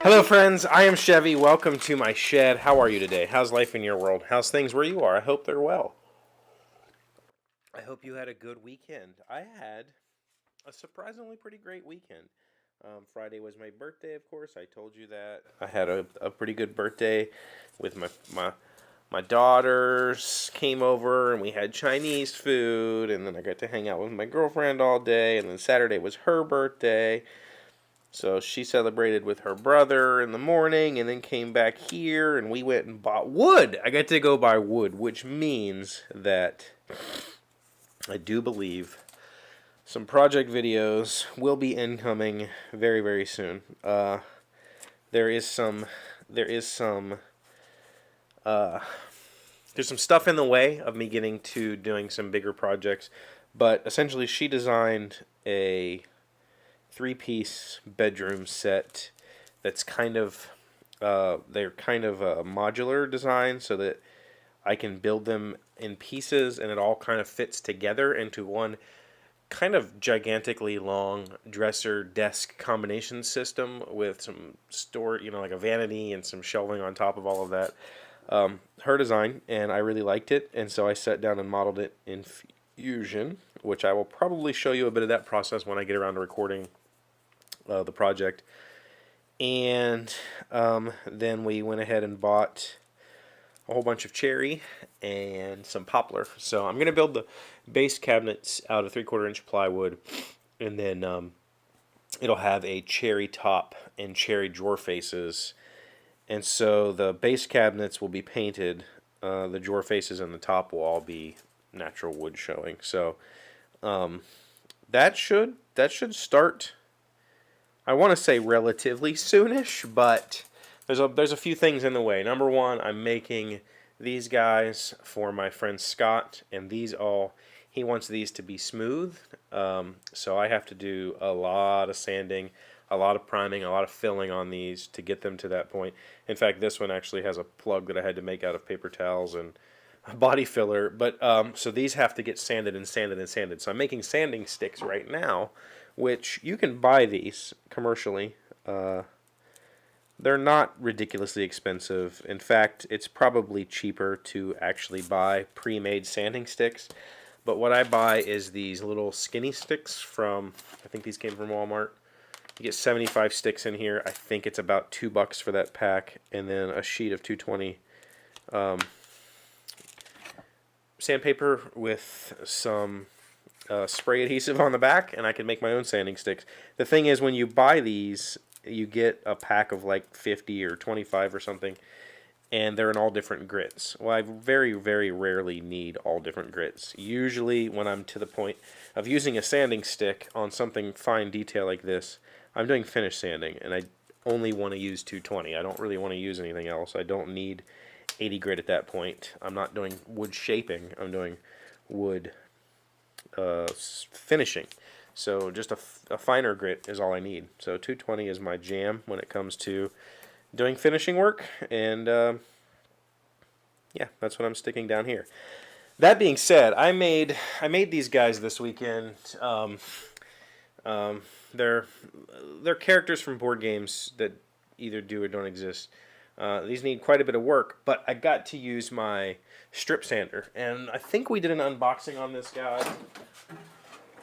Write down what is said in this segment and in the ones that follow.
Hello, friends. I am Chevy. Welcome to my shed. How are you today? How's life in your world? How's things where you are? I hope they're well. I hope you had a good weekend. I had a surprisingly pretty great weekend. Friday was my birthday, of course. I told you that. I had a pretty good birthday with my daughters came over and we had Chinese food, and then I got to hang out with my girlfriend all day, and then Saturday was her birthday. So she celebrated with her brother in the morning and then came back here and we went and bought wood. I got to go buy wood, which means that I do believe some project videos will be incoming very, very soon. There is some uh, there's some stuff in the way of me getting to doing some bigger projects, but essentially she designed a three-piece bedroom set that's they're kind of a modular design so that I can build them in pieces and it all kind of fits together into one kind of gigantically long dresser desk combination system with some like a vanity and some shelving on top of all of that. Her design, and I really liked it, and so I sat down and modeled it in Fusion, which I will probably show you a bit of that process when I get around to recording the project. And then we went ahead and bought a whole bunch of cherry and some poplar. So I'm going to build the base cabinets out of 3/4 inch plywood, and then it'll have a cherry top and cherry drawer faces. And so the base cabinets will be painted. The drawer faces and the top will all be natural wood showing. So that should start, I want to say relatively soonish, but there's a few things in the way. Number one, I'm making these guys for my friend Scott, and he wants these to be smooth. So I have to do a lot of sanding, a lot of priming, a lot of filling on these to get them to that point. In fact, this one actually has a plug that I had to make out of paper towels and a body filler. But so these have to get sanded and sanded and sanded. So I'm making sanding sticks right now, which you can buy these commercially. They're not ridiculously expensive. In fact, it's probably cheaper to actually buy pre-made sanding sticks. But what I buy is these little skinny sticks I think these came from Walmart. You get 75 sticks in here. I think it's about $2 for that pack, and then a sheet of 220 sandpaper with some spray adhesive on the back, and I can make my own sanding sticks. The thing is, when you buy these, you get a pack of like 50 or 25 or something, and they're in all different grits. Well, I very, very rarely need all different grits. Usually, when I'm to the point of using a sanding stick on something fine detail like this, I'm doing finish sanding, and I only want to use 220. I don't really want to use anything else. I don't need 80 grit at that point. I'm not doing wood shaping. I'm doing wood finishing. So just a finer grit is all I need. So 220 is my jam when it comes to doing finishing work, and yeah, that's what I'm sticking down here. That being said, I made these guys this weekend. They're characters from board games that either do or don't exist. These need quite a bit of work, but I got to use my strip sander, and I think we did an unboxing on this guy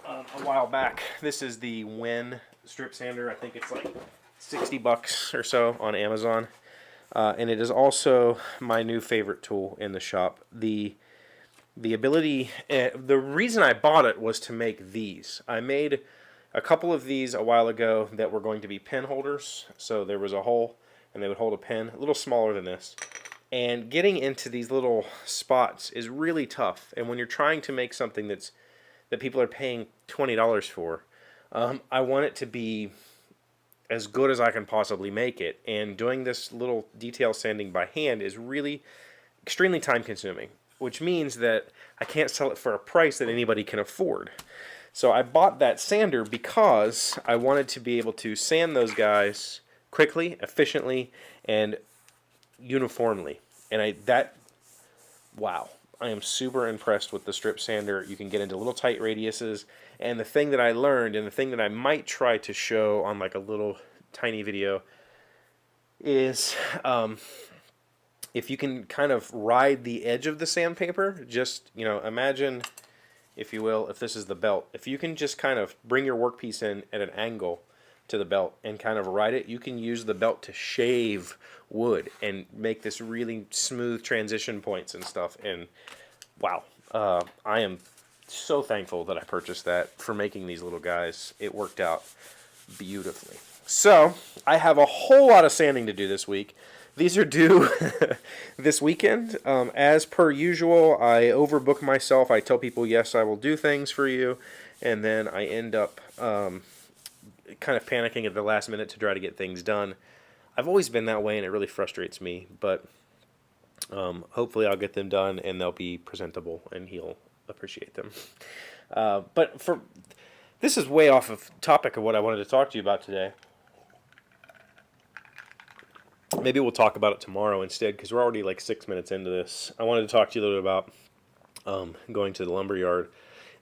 a while back. This is the Win strip sander. I think it's like $60 or so on Amazon, and it is also my new favorite tool in the shop. The ability, the reason I bought it was to make these. I made a couple of these a while ago that were going to be pen holders. So there was a hole, and they would hold a pen, a little smaller than this. And getting into these little spots is really tough. And when you're trying to make something that people are paying $20 for, I want it to be as good as I can possibly make it. And doing this little detail sanding by hand is really extremely time consuming, which means that I can't sell it for a price that anybody can afford. So I bought that sander because I wanted to be able to sand those guys quickly, efficiently, and uniformly. And wow, I am super impressed with the strip sander. You can get into little tight radiuses, and the thing that I learned, and the thing that I might try to show on like a little tiny video, is if you can kind of ride the edge of the sandpaper, just, imagine, if you will, if this is the belt, if you can just kind of bring your workpiece in at an angle to the belt and kind of ride it, you can use the belt to shave wood and make this really smooth transition points and stuff. And wow, I am so thankful that I purchased that for making these little guys. It worked out beautifully. So I have a whole lot of sanding to do this week. These are due this weekend. As per usual, I overbook myself. I tell people, yes, I will do things for you. And then I end up kind of panicking at the last minute to try to get things done. I've always been that way, and it really frustrates me. But hopefully I'll get them done, and they'll be presentable, and he'll appreciate them. But this is way off of topic of what I wanted to talk to you about today. Maybe we'll talk about it tomorrow instead, because we're already like 6 minutes into this. I wanted to talk to you a little bit about going to the lumber yard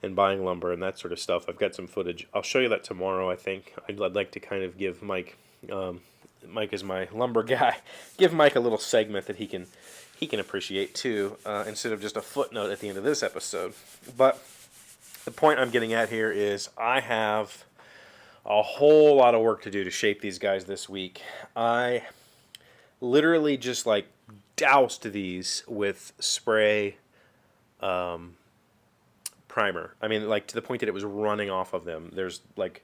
and buying lumber and that sort of stuff. I've got some footage. I'll show you that tomorrow, I think. I'd like to kind of give Mike, Mike is my lumber guy, give Mike a little segment that he can appreciate too, instead of just a footnote at the end of this episode. But the point I'm getting at here is I have a whole lot of work to do to shape these guys this week. I literally just like doused these with spray primer. I mean, like to the point that it was running off of them. There's like,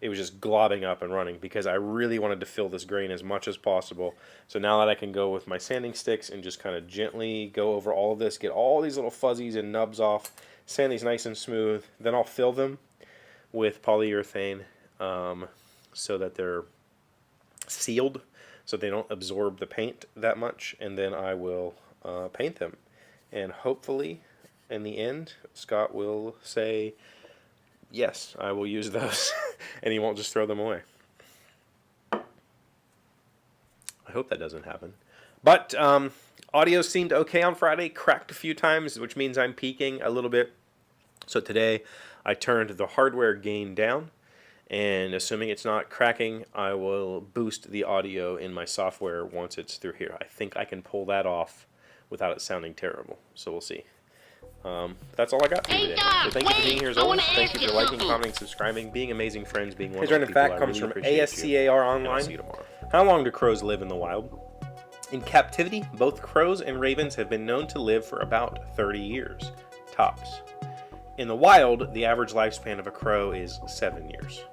it was just globbing up and running because I really wanted to fill this grain as much as possible. So now that I can go with my sanding sticks and just kind of gently go over all of this, get all these little fuzzies and nubs off, sand these nice and smooth, then I'll fill them with polyurethane so that they're sealed, so they don't absorb the paint that much, and then I will paint them. And hopefully, in the end, Scott will say, yes, I will use those, and he won't just throw them away. I hope that doesn't happen. But audio seemed okay on Friday, cracked a few times, which means I'm peaking a little bit. So today, I turned the hardware gain down, and assuming it's not cracking, I will boost the audio in my software once it's through here. I think I can pull that off without it sounding terrible, so we'll see. That's all I got for you today. So thank you for being here as always. Thank you for liking, commenting, subscribing, being amazing friends, being wonderful people. His random fact comes from ASCAR Online. I'll see you tomorrow. How long do crows live in the wild? In captivity, both crows and ravens have been known to live for about 30 years, tops. In the wild, the average lifespan of a crow is 7 years.